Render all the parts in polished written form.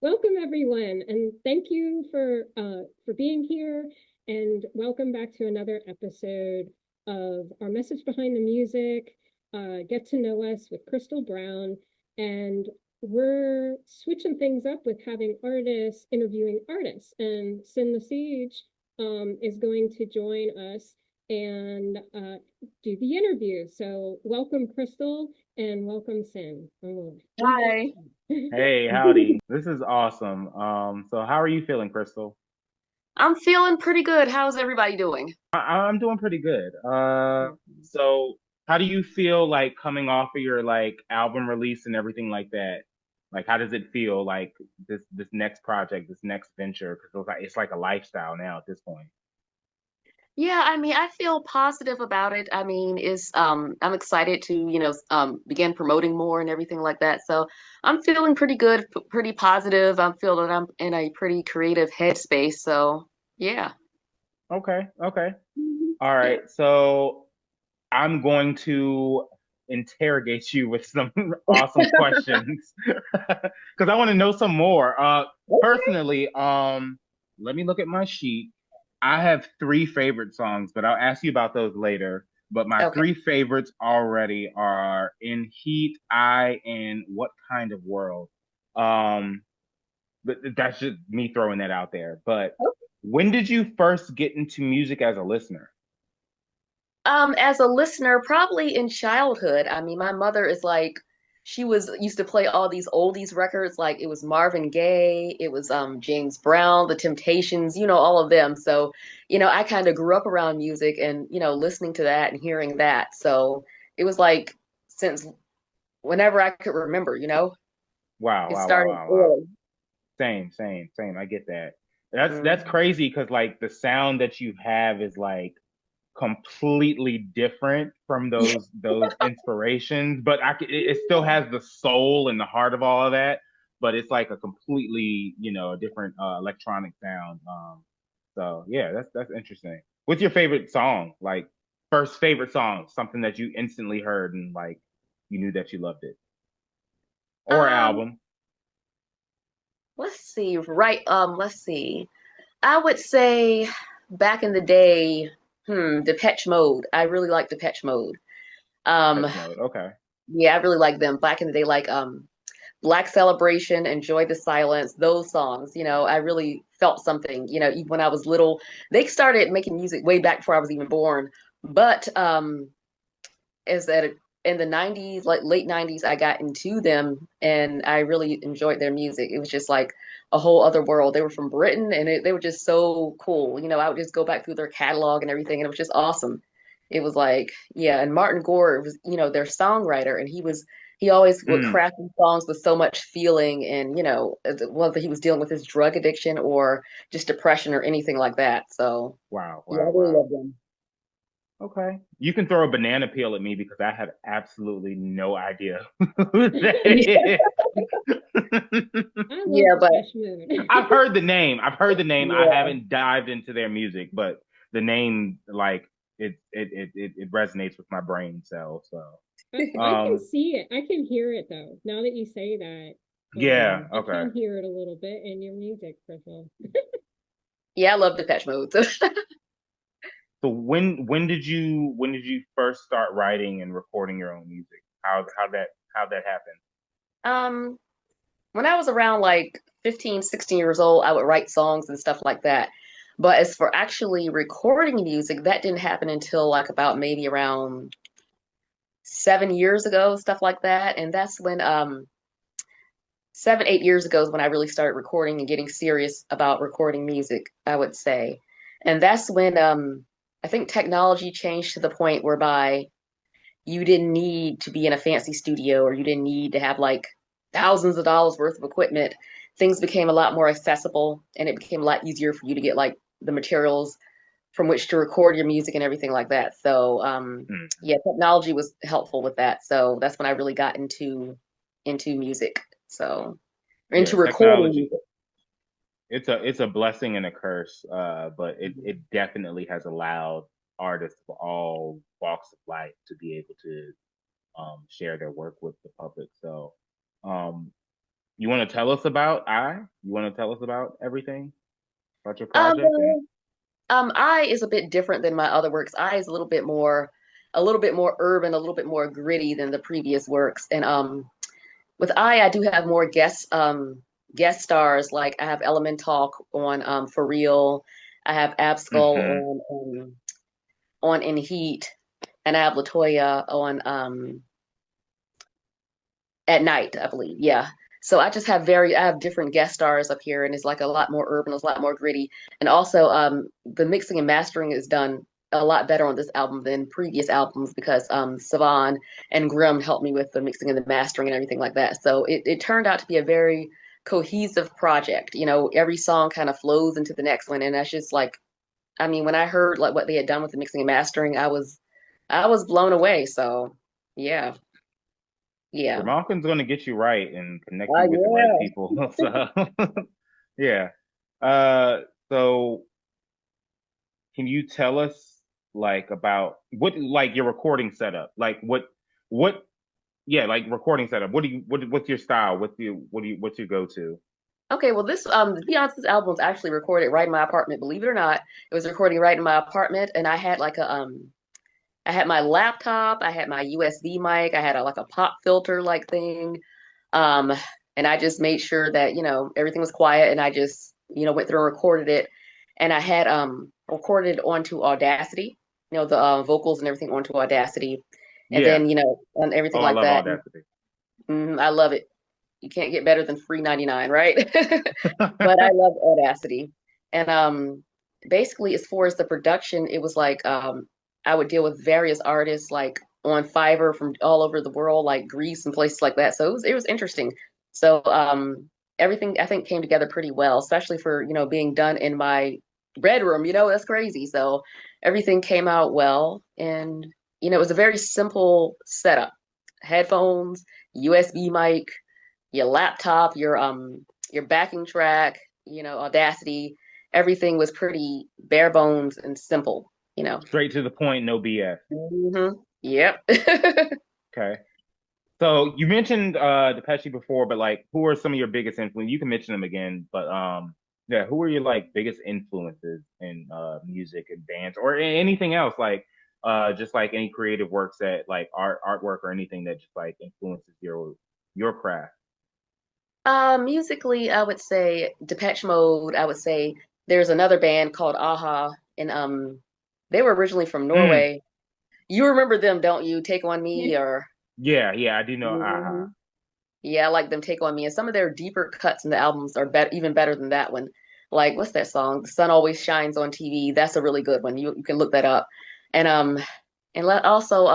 Welcome everyone, and thank you for being here. And welcome back to another episode of our Message Behind the Music. Get to know us with Krystal Brown, and we're switching things up with having artists interviewing artists. And Sin the Siege is going to join us and do the interview. So welcome Krystal and welcome Sin. Hi. Hey, howdy. This is awesome. So how are you feeling, Crystal? I'm feeling pretty good. How's everybody doing? I'm doing pretty good. So how do you feel like coming off of your like album release and everything like that? Like, how does it feel like this next project, this next venture? Because it's like a lifestyle now at this point. Yeah, I feel positive about it. I'm excited to, begin promoting more and everything like that. So I'm feeling pretty good, pretty positive. I'm feeling I'm in a pretty creative headspace. So yeah. Okay, okay. Mhm. All Yeah. right. So I'm going to interrogate you with some awesome questions because I want to know some more. Personally, let me look at my sheet. I have three favorite songs, but I'll ask you about those later. But my Okay. three favorites already are In Heat, I, and What Kind of World. Um, but that's just me throwing that out there. But when did you first get into music as a listener? As a listener, probably in childhood. My mother is like, she was used to play all these oldies records, like it was Marvin Gaye, it was James Brown, The Temptations, all of them. So, I kind of grew up around music and, listening to that and hearing that. So it was like since whenever I could remember, Wow, it wow, wow, started wow, wow. early. Same. I get that. That's Mhm. crazy because like the sound that you have is like completely different from those inspirations, but it still has the soul and the heart of all of that, but it's like a completely, different electronic sound. So yeah, that's interesting. What's your favorite song? Like first favorite song, something that you instantly heard and like you knew that you loved it, or Um, album? let's see, right, let's see. I would say back in the day, Depeche Mode. I really like Depeche Mode. Um, Depeche Mode. Okay. yeah, I really like them. Back in the day, like Black Celebration, Enjoy the Silence, those songs, I really felt something, even when I was little. They started making music way back before I was even born. But is that in the 90s, like late 90s, I got into them and I really enjoyed their music. It was just like a whole other world. They were from Britain and they were just so cool. I would just go back through their catalog and everything, and it was just awesome. It was like, yeah, and Martin Gore was, their songwriter, and he always would Mm, craft these songs with so much feeling, and whether he was dealing with his drug addiction or just depression or anything like that. So wow, yeah, I wow, really wow. love them. Okay. You can throw a banana peel at me because I have absolutely no idea who that is. I love Yeah, but Depeche Mode. I've heard the name. I've heard the name. I yeah. haven't dived into their music, but the name, like, it resonates with my brain cells. So, I can um, see it. I can hear it though. Now that you say that, yeah, I okay. can hear it a little bit in your music, Crystal. Yeah, I love Depeche Mode. So when did you first start writing and recording your own music? How that happened? um, when I was around like 15, 16 years old, I would write songs and stuff like that. But as for actually recording music, that didn't happen until like about maybe around 7 years ago, stuff like that. And that's when 7, 8 years ago is when I really started recording and getting serious about recording music, I would say. And that's when I think technology changed to the point whereby you didn't need to be in a fancy studio, or you didn't need to have like thousands of dollars worth of equipment. Things became a lot more accessible, and it became a lot easier for you to get like the materials from which to record your music and everything like that. So Hmm. yeah, technology was helpful with that. So that's when I really got into music. So Yeah, into recording technology. music. It's a blessing and a curse, but it definitely has allowed artists of all walks of life to be able to share their work with the public. So, um, you want to tell us about I? You want to tell us about everything about your Um, project and I is a bit different than my other works. I is a little bit more urban, a little bit more gritty than the previous works. And with I do have more guest stars. Like I have Element Talk on For Real. I have hmm Abskull on In Heat, and I have Latoya on At Night, I believe. Yeah. So I have different guest stars up here, and it's like a lot more urban, it's a lot more gritty. And also the mixing and mastering is done a lot better on this album than previous albums because Savan and Grim helped me with the mixing and the mastering and everything like that. So it turned out to be a very cohesive project. You know, every song kind of flows into the next one, and that's just like, I mean, when I heard like what they had done with the mixing and mastering, I was blown away. So yeah, yeah. Grimalkin's going to get you right and connect Oh you with the right yeah. people. So yeah. Uh, so can you tell us like about what like your recording setup? Like what yeah, like recording setup. What's your style? What's your go-to? Okay, well, this to be honest, this album was actually recorded right in my apartment. Believe it or not, it was recording right in my apartment, and I had like I had my laptop, I had my USB mic, I had like a pop filter like thing, um, and I just made sure that everything was quiet, and I just went through and recorded it, and I had recorded onto Audacity, the vocals and everything onto Audacity, and Yeah. then on everything Oh, I like love that. Audacity. I love it. You can't get better than free 99, right? But I love Audacity. And basically as far as the production, it was like I would deal with various artists like on Fiverr from all over the world, like Greece and places like that. So it was interesting. So everything I think came together pretty well, especially for, being done in my bedroom, that's crazy. So everything came out well, and it was a very simple setup. Headphones, USB mic, your laptop, your backing track, Audacity, everything was pretty bare bones and simple. Straight to the point, no BS. Yep. Okay. So you mentioned Depeche before, but like who are some of your biggest influences? You can mention them again, but yeah, who are your like biggest influences in music and dance or anything else like just like any creative works that like artwork or anything that just like influences your craft? Musically, I would say Depeche Mode. I would say there's another band called Aha, and they were originally from Mm, Norway. You remember them, don't you? Take On Me or yeah, I do know. Mhm. Yeah, I like them Take On Me. And some of their deeper cuts in the albums are even better than that one. Like, what's that song? The Sun Always Shines on TV. That's a really good one. You can look that up. And also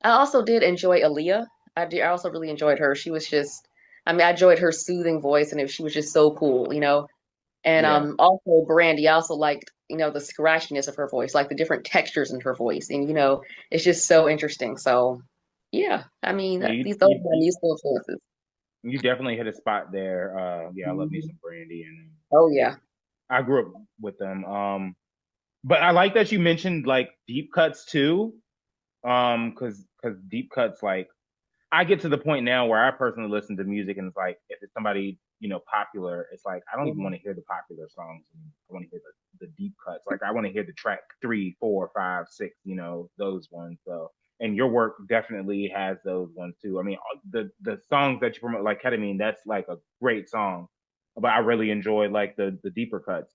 I also did enjoy Aaliyah. I also really enjoyed her. She was just, I mean, I enjoyed her soothing voice, and she was just so cool. And Yeah, also Brandy, I also liked, the scratchiness of her voice, like the different textures in her voice. And it's just so interesting. So yeah, I mean, yeah. those are my musical influences. You definitely hit a spot there. Yeah, I love me Mhm. some Brandy, and Oh yeah. I grew up with them. But I like that you mentioned like deep cuts too. Because deep cuts like I get to the point now where I personally listen to music and it's like if it's somebody popular, it's like I don't even Mhm. want to hear the popular songs. I want to hear the deep cuts. Like I want to hear the track 3, 4, 5, 6, those ones. So and your work definitely has those ones too. I mean the songs that you promote like Ketamine, that's like a great song. But I really enjoyed like the deeper cuts,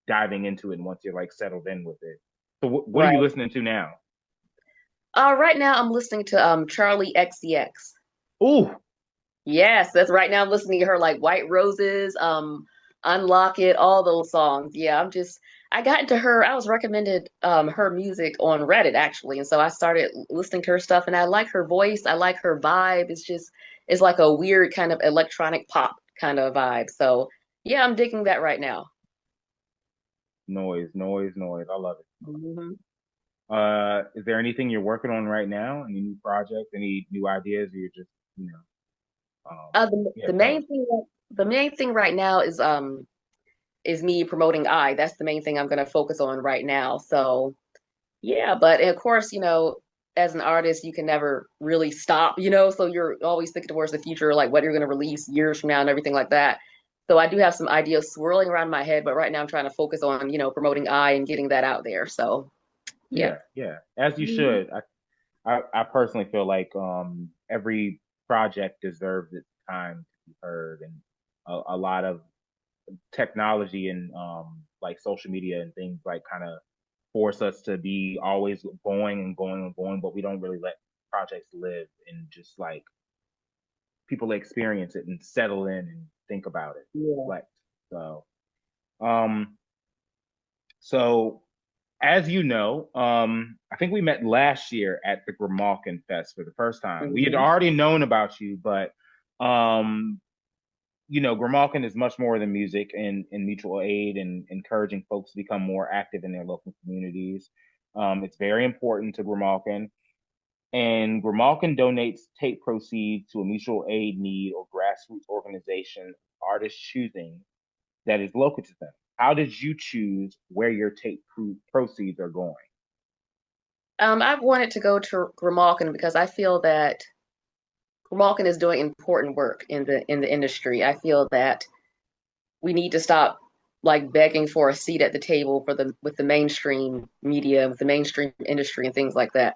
diving into it once you're like settled in with it. So what are you Right. listening to now? Right now I'm listening to Charlie XCX. Ooh, Yes, that's right now I'm listening to her like White Roses, Unlock It, all those songs. Yeah, I got into her, I was recommended her music on Reddit actually. And so I started listening to her stuff, and I like her voice, I like her vibe. It's like a weird kind of electronic pop kind of vibe. So yeah, I'm digging that right now. noise. I love it. Mhm. Is there anything you're working on right now? Any new projects? Any new ideas? Or you're just, yeah, The tell us. main thing right now is me promoting I. That's the main thing I'm gonna focus on right now. So yeah, but of course, as an artist, you can never really stop, so you're always thinking towards the future, like what you're gonna release years from now and everything like that. So I do have some ideas swirling around my head, but right now I'm trying to focus on, promoting I and getting that out there. So yeah. Yeah, yeah, as you Mhm. should. I personally feel like every project deserves its time to be heard, and a lot of technology and like social media and things like kind of force us to be always going and going and going, but we don't really let projects live and just like people experience it and settle in and think about it, Yeah. reflect. So, um, so as you know, I think we met last year at the Grimalkin Fest for the first time. We had Hmm. already known about you, but um, Grimalkin is much more than music and mutual aid and encouraging folks to become more active in their local communities. It's very important to Grimalkin. And Grimalkin donates tape proceeds to a mutual aid need or grassroots organization, artists choosing that is local to them. How did you choose where your tape proceeds are going? I've wanted to go to Grimalkin because I feel that Grimalkin is doing important work in the industry. I feel that we need to stop like begging for a seat at the table for the with the mainstream media, with the mainstream industry and things like that.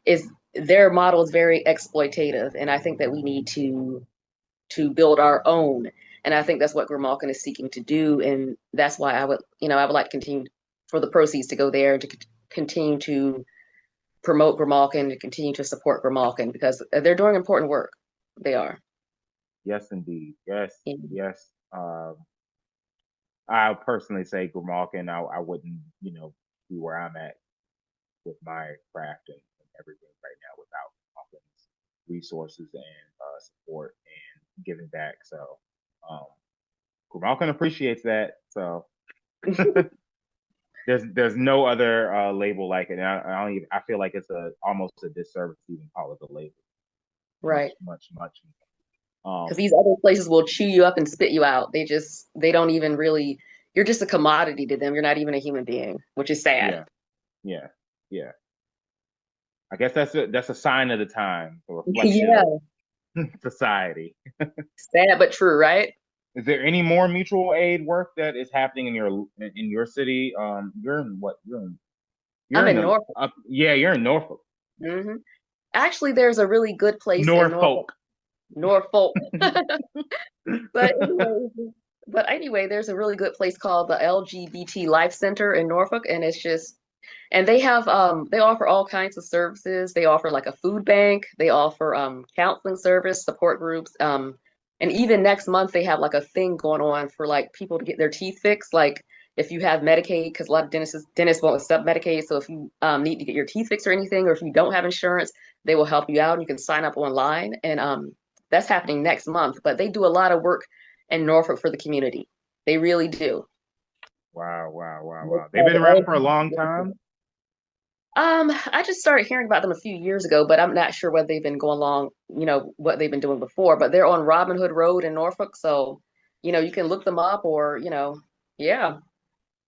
Is their model is very exploitative, and I think that we need to build our own. And I think that's what Grimalkin is seeking to do, and that's why I would like to continue for the proceeds to go there and to continue to promote Grimalkin, to continue to support Grimalkin because they're doing important work. They are. Yes, indeed. Yes, And yes. I personally say Grimalkin. I wouldn't, be where I'm at with my craft and everything right now without Grimalkin's resources and support and giving back. So, um, Grimalkin appreciates that. So there's no other label like it. And I don't even, I feel like it's a almost a disservice to even call it a label. Much, right. much, much. Because Um, these other places will chew you up and spit you out. They don't even really, you're just a commodity to them. You're not even a human being, which is sad. yeah, yeah, yeah. I guess that's a sign of the time, a reflection of Yeah. society. Sad but true, right? Is there any more mutual aid work that is happening in your city? You're in what? You're I'm in in the Norfolk. up. Yeah, you're in Norfolk. Hmm. Actually, there's a really good place in Norfolk. Norfolk. Norfolk. But anyway, there's a really good place called the LGBT Life Center in Norfolk, and it's just and they offer all kinds of services. They offer like a food bank, they offer counseling service, support groups, and even next month they have like a thing going on for like people to get their teeth fixed. Like if you have Medicaid, because a lot of dentists won't accept Medicaid, so if you need to get your teeth fixed or anything, or if you don't have insurance, they will help you out. You can sign up online, and that's happening next month. But they do a lot of work in Norfolk for the community. They really do. Wow, wow, wow, It's wow. They've called been the around for a long LGBT. time. I just started hearing about them a few years ago, but I'm not sure whether they've been going along, what they've been doing before. But they're on Robin Hood Road in Norfolk, so you can look them up, or yeah,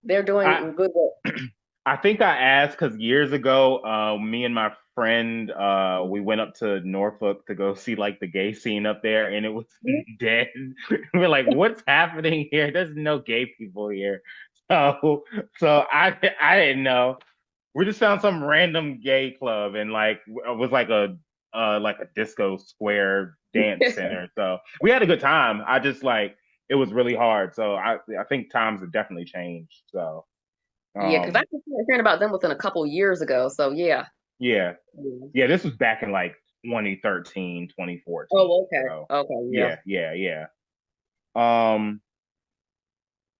they're I doing good work. I think I asked because years ago, me and my friend, we went up to Norfolk to go see like the gay scene up there, and it was dead. We're like, "What's happening here? There's no gay people here." So, so I didn't know. We just found some random gay club, and like it was like a disco square dance center. So we had a good time. I just like it was really hard. So I think times have definitely changed. So. Yeah, because I Um, just started hearing about them within a couple years ago. So yeah. yeah, Yeah. yeah, this was back in like 2013, 2014. Oh, okay. So Okay, yeah. yeah, yeah, yeah. Um,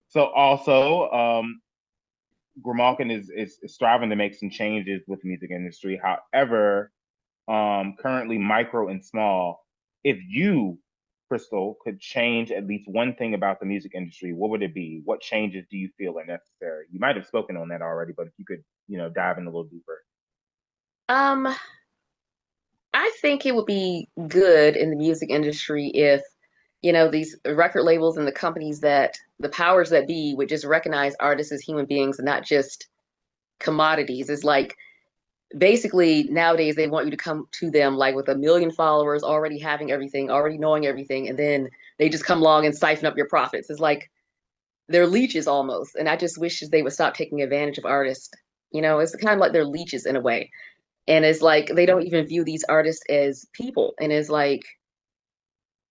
so also, Grimalkin is striving to make some changes with the music industry. However, currently micro and small. If you, Krystal, could change at least one thing about the music industry, what would it be? What changes do you feel are necessary? You might have spoken on that already, but if you could, dive in a little deeper. Um, I think it would be good in the music industry if, these record labels and the companies that the powers that be would just recognize artists as human beings and not just commodities. It's like basically nowadays they want you to come to them like with 1 million followers, already having everything, already knowing everything, and then they just come along and siphon up your profits. It's like they're leeches almost. And I just wish they would stop taking advantage of artists. It's kind of like they're leeches in a way. And it's like they don't even view these artists as people. And it's like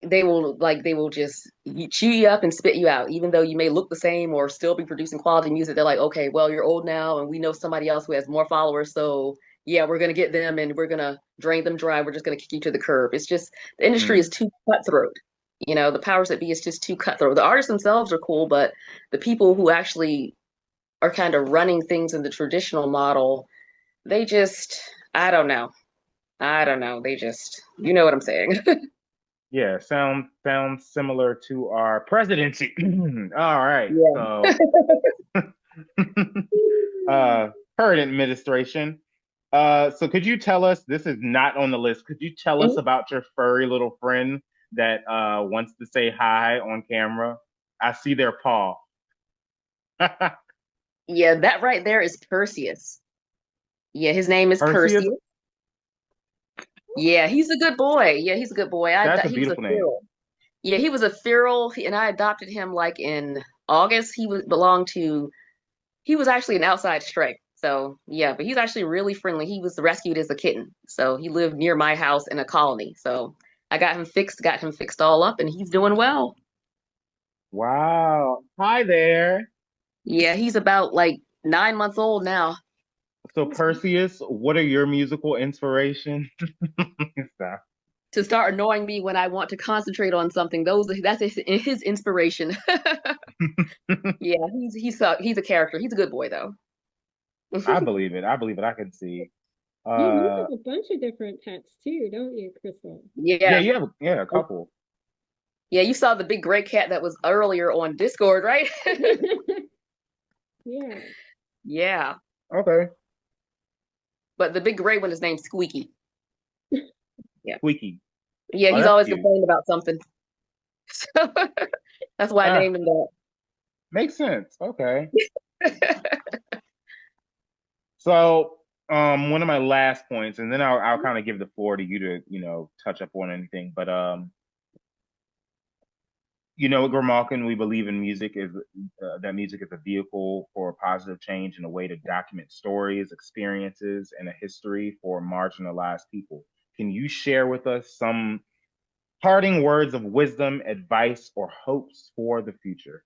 they will just chew you up and spit you out, even though you may look the same or still be producing quality music. They're like, okay, well, you're old now, and we know somebody else who has more followers, so yeah, we're gonna get them and we're gonna drain them dry. We're just gonna kick you to the curb. It's just the industry is Mm. too cutthroat. The powers that be is just too cutthroat. The artists themselves are cool, but the people who actually are kind of running things in the traditional model, they just, I don't know. I don't know. They just, you know what I'm saying. Yeah, sounds similar to our presidency. All right. Yeah. So uh current administration. So could you tell us, this is not on the list, could you tell us about your furry little friend that wants to say hi on camera? I see their paw. Yeah, that right there is Perseus. Yeah, his name is Perseus? Perseus. Yeah, he's a good boy. Yeah, he's a good boy. That's a He was a beautiful name. feral. Yeah, he was a feral, and I adopted him like in August. He was actually an outside stray. So yeah, but he's actually really friendly. He was rescued as a kitten. So he lived near my house in a colony. So I got him fixed all up, and he's doing well. Wow. Hi there. Yeah, he's about like 9 months old now. So Perseus, what are your musical inspirations? Stop. To start annoying me when I want to concentrate on something. That's his inspiration. Yeah, he's a character. He's a good boy though. I believe it. I believe it. I can see. You Uh, have a bunch of different pets too, don't you, Krystal? yeah, Yeah. you have a couple. Yeah, you saw the big gray cat that was earlier on Discord, right? Yeah. Yeah. Okay. But the big gray one is named Squeaky. Yeah. Squeaky. Yeah, Oh, he's that's always cute. complaining about something. So that's why I Ah, named him that. makes sense. Okay. So, one of my last points, and then I'll kind of give the floor to you to, touch up on anything. But at Grimalkin, we believe in music is that music is a vehicle for positive change and a way to document stories, experiences, and a history for marginalized people. Can you share with us some parting words of wisdom, advice, or hopes for the future?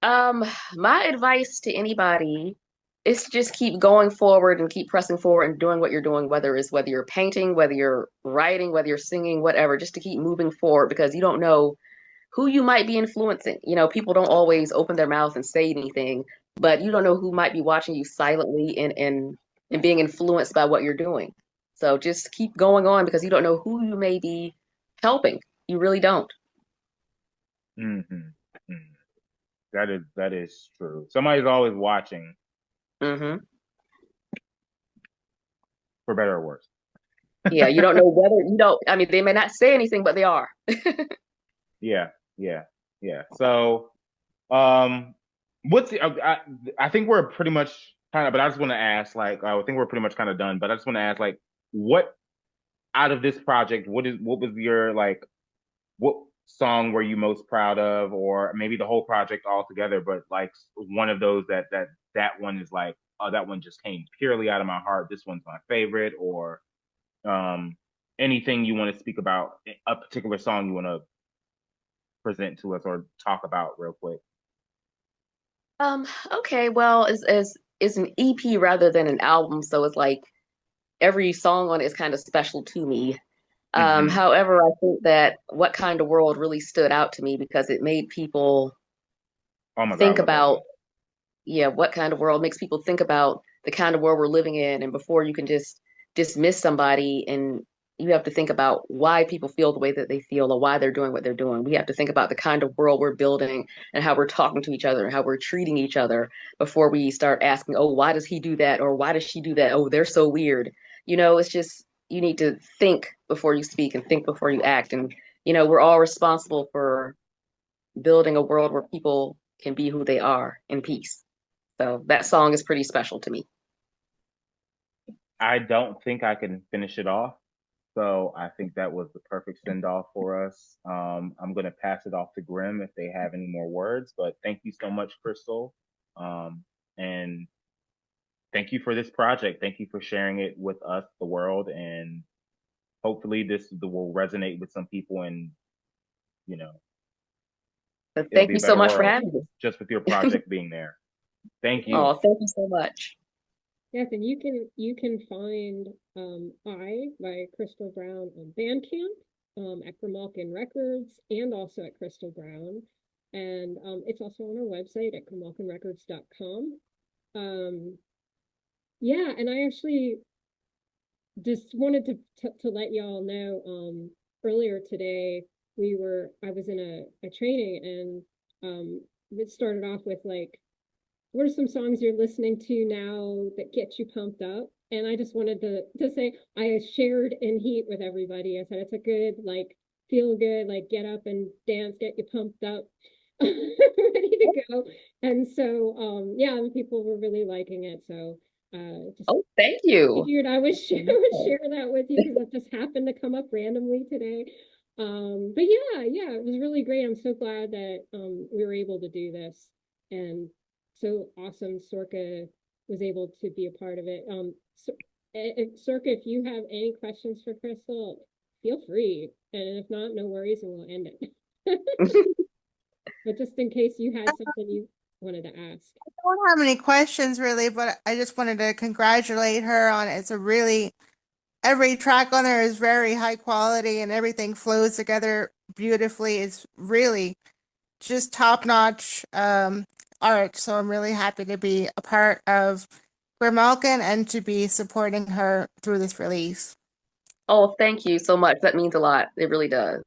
Um, my advice to anybody is to just keep going forward and keep pressing forward and doing what you're doing, whether you're painting, whether you're writing, whether you're singing, whatever, just to keep moving forward because you don't know who you might be influencing. People don't always open their mouth and say anything, but you don't know who might be watching you silently and being influenced by what you're doing. So just keep going on because you don't know who you may be helping. You really don't. Hmm. That is true. Somebody's always watching, Hmm. for better or worse. Yeah, you don't know whether you don't. I mean, they may not say anything, but they are. Yeah, yeah, yeah. So, um, what's the, I think we're pretty much kind of, but I just want to ask, like, I think we're pretty much kind of done, but I just want to ask, like, what out of this project, what was your, like, what song were you most proud of, or maybe the whole project altogether, but like one of those that one is like, oh, that one just came purely out of my heart. This one's my favorite, or um, anything you want to speak about, a particular song you want to present to us or talk about real quick. Okay, well, it's an EP rather than an album, so it's like every song on it is kind of special to me. Hmm. However, I think that What Kind of World really stood out to me because it made people Oh my God, I think love that about, song. yeah, what kind of world makes people think about the kind of world we're living in. And before you can just dismiss somebody, and you have to think about why people feel the way that they feel or why they're doing what they're doing. We have to think about the kind of world we're building and how we're talking to each other and how we're treating each other before we start asking, oh, why does he do that? Or why does she do that? Oh, they're so weird. It's just, you need to think before you speak and think before you act. And, we're all responsible for building a world where people can be who they are in peace. So that song is pretty special to me. I don't think I can finish it off. So I think that was the perfect send off for us. I'm going to pass it off to Grim if they have any more words, but thank you so much, Krystal. And thank you for this project. Thank you for sharing it with us, the world, and hopefully this will resonate with some people and, you know, But it'll thank be a you so better much for world having me. just with your project being there. Thank you. Oh, thank you so much. Yes, and you can find I by Krystal Brown on Bandcamp, at Grimalkin Records, and also at Krystal Brown. And it's also on our website at grimalkinrecords.com. Yeah, and I actually just wanted to let y'all know, earlier today I was in a training, and it started off with like, what are some songs you're listening to now that get you pumped up? And I just wanted to say I shared in Heat with everybody. I said it's a good, like, feel good, like, get up and dance, get you pumped up, ready to go. And so yeah, and people were really liking it. So just Oh, thank you. figured I would share that with you because it just happened to come up randomly today. But yeah, it was really great. I'm so glad that we were able to do this, and so awesome Sorka was able to be a part of it. So, Sorka, if you have any questions for Krystal, feel free, and if not, no worries, and we'll end it. But just in case you had something you wanted to ask. I don't have any questions really, but I just wanted to congratulate her on it's a really every track on there is very high quality and everything flows together beautifully. It's really just top-notch art. So I'm really happy to be a part of Grimalkin and to be supporting her through this release. Oh, thank you so much. That means a lot. It really does.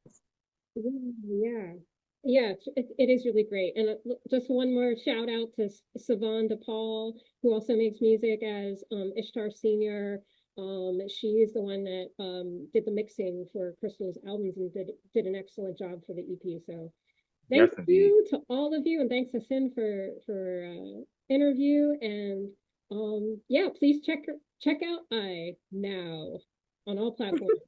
Yeah, yeah, it is really great. And just one more shout out to Savon DePaul, who also makes music as Ishtar Senior. She is the one that did the mixing for Krystal's albums and did an excellent job for the EP. So thank Yes, indeed. you to all of you, and thanks to Sin for interview. And yeah, please check out I now on all platforms.